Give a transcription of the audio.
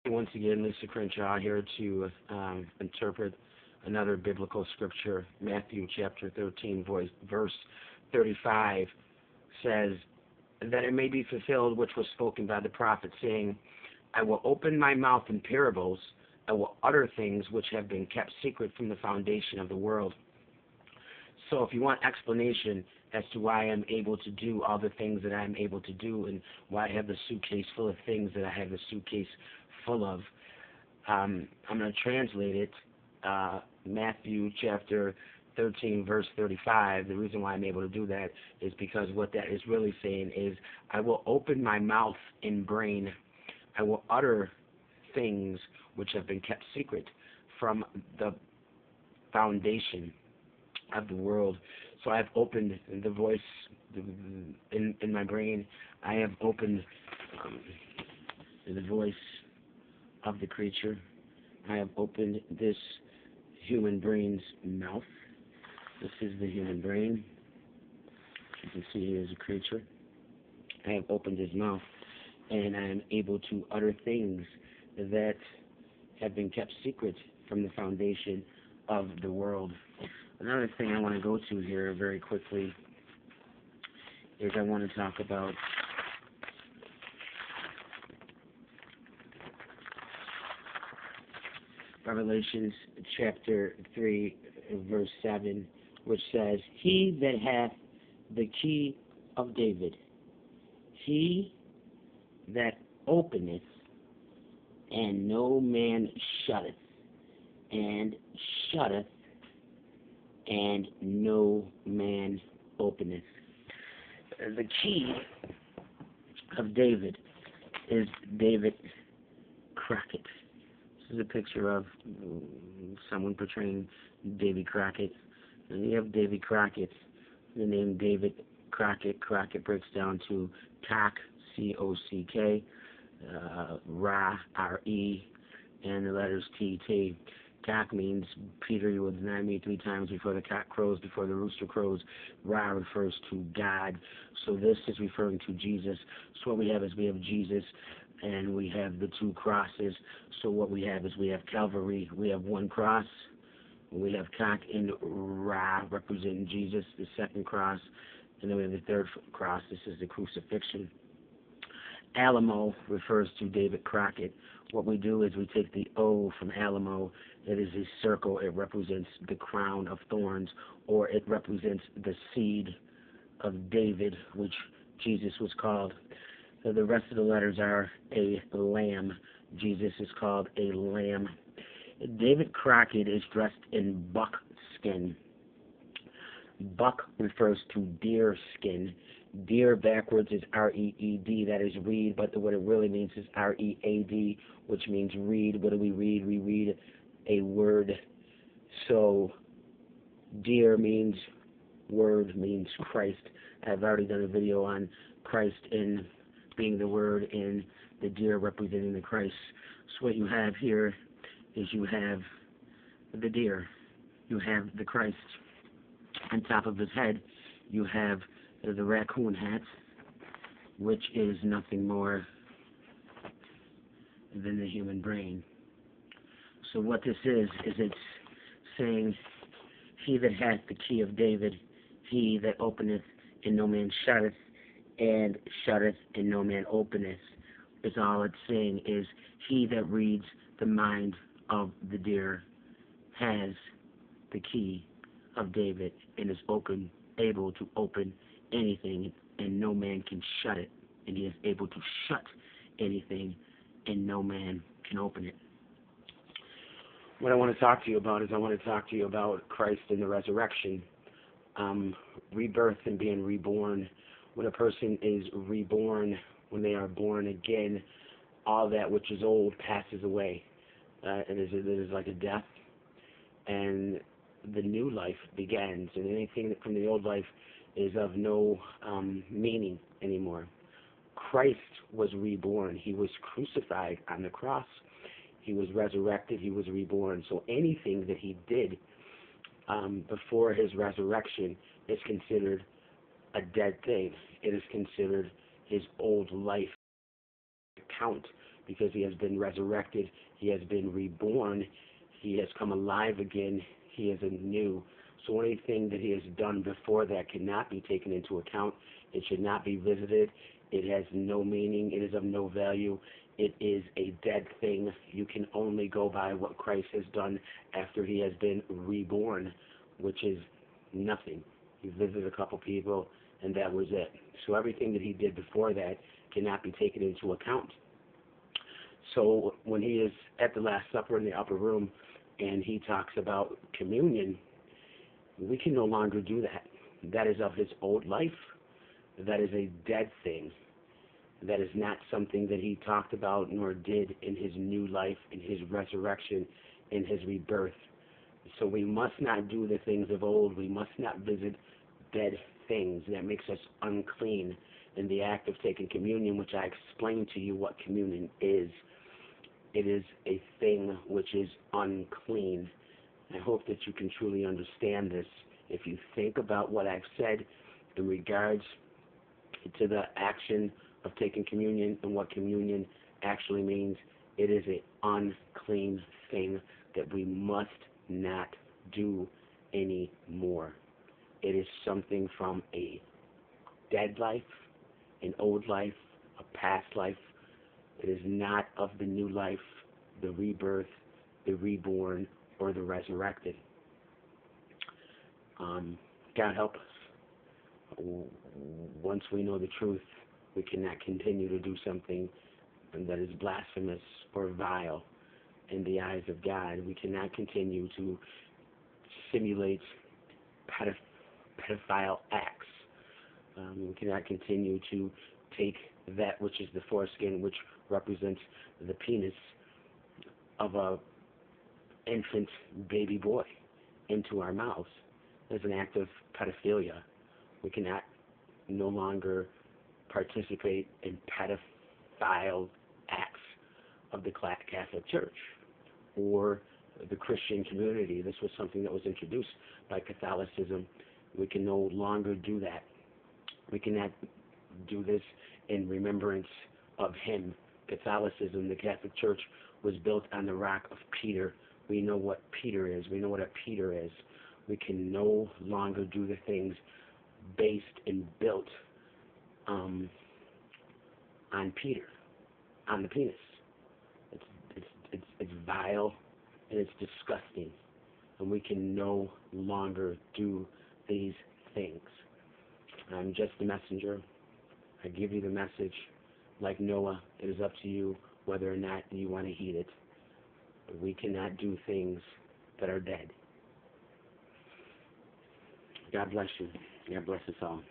Once again, Mr. Crenshaw here to interpret another biblical scripture. Matthew chapter 13, verse 35 says, that it may be fulfilled which was spoken by the prophet, saying, I will open my mouth in parables, I will utter things which have been kept secret from the foundation of the world. So if you want explanation as to why I'm able to do all the things that I'm able to do and why I have the suitcase full of things that I have the suitcase full of, I'm going to translate it. Matthew chapter 13, verse 35. The reason why I'm able to do that is because what that is really saying is, I will open my mouth in brain. I will utter things which have been kept secret from the foundation of the world. So I've opened the voice in my brain. I have opened the voice of the creature. I have opened this human brain's mouth. This is the human brain. You can see here is a creature. I have opened his mouth, and I am able to utter things that have been kept secret from the foundation of the world. Another thing I want to go to here very quickly is I want to talk about Revelations chapter 3, verse 7, which says, He that hath the key of David, he that openeth, and no man shutteth, and shutteth, and no man openeth. The key of David is David Crockett. This is a picture of someone portraying Davy Crockett. And you have Davy Crockett, the name David Crockett. Crockett breaks down to cock, C-O-C-K, Ra, R-E, and the letters T-T. Cock means Peter, you will deny me 3 times before the cock crows, before the rooster crows. Ra refers to God. So this is referring to Jesus. So what we have is we have Jesus, and we have the 2 crosses. So what we have is we have Calvary. We have 1 cross. We have cock and Ra representing Jesus, the 2nd cross. And then we have the 3rd cross. This is the crucifixion. Alamo refers to David Crockett. What we do is we take the O from Alamo. It is a circle. It represents the crown of thorns, or it represents the seed of David, which Jesus was called. So the rest of the letters are a lamb. Jesus is called a lamb. David Crockett is dressed in buck skin. Buck refers to deer skin. Deer backwards is R-E-E-D, that is reed, but what it really means is R-E-A-D, which means read. What do we read? We read a word. So deer means, word means Christ. I've already done a video on Christ in being the word and the deer representing the Christ. So what you have here is you have the deer. You have the Christ. On top of his head, you have the raccoon hat, which is nothing more than the human brain. So what this is it's saying, He that hath the key of David, he that openeth, and no man shutteth, and shutteth, and no man openeth, is all it's saying is, he that reads the mind of the deer has the key of David and is able to open anything, and no man can shut it, and he is able to shut anything, and no man can open it. What I want to talk to you about is I want to talk to you about Christ and the resurrection, rebirth and being reborn. When a person is reborn, when they are born again, all that which is old passes away. It is like a death, and the new life begins, and anything from the old life is of no meaning anymore. Christ was reborn. He was crucified on the cross. He was resurrected. He was reborn. So anything that he did before his resurrection is considered a dead thing. It is considered his old life. Count because he has been resurrected, he has been reborn, he has come alive again, he is anew. So anything that he has done before that cannot be taken into account. It should not be visited. It has no meaning. It is of no value. It is a dead thing. You can only go by what Christ has done after he has been reborn, which is nothing. He visited a couple people, and that was it. So everything that he did before that cannot be taken into account. So when he is at the Last Supper in the upper room and he talks about communion, we can no longer do that. That is of his old life. That is a dead thing. That is not something that he talked about nor did in his new life, in his resurrection, in his rebirth. So we must not do the things of old. We must not visit dead things. That makes us unclean in the act of taking communion, which I explained to you what communion is. It is a thing which is unclean. I hope that you can truly understand this. If you think about what I've said in regards to the action of taking communion and what communion actually means, it is an unclean thing that we must not do anymore. It is something from a dead life, an old life, a past life. It is not of the new life, the rebirth, the reborn, or the resurrected. God help us. Once we know the truth, we cannot continue to do something that is blasphemous or vile in the eyes of God. We cannot continue to simulate pedophile acts. We cannot continue to take that which is the foreskin, which represents the penis of a infant baby boy, into our mouths as an act of pedophilia. We cannot no longer participate in pedophile acts of the Catholic Church or the Christian community. This was something that was introduced by Catholicism. We can no longer do that. We cannot do this in remembrance of him. Catholicism, the Catholic Church, was built on the rock of Peter. We know what Peter is. We know what a Peter is. We can no longer do the things based and built on Peter, on the penis. It's vile and it's disgusting, and we can no longer do these things. I'm just the messenger. I give you the message. Like Noah, it is up to you whether or not you want to heed it. But we cannot do things that are dead. God bless you. God bless us all.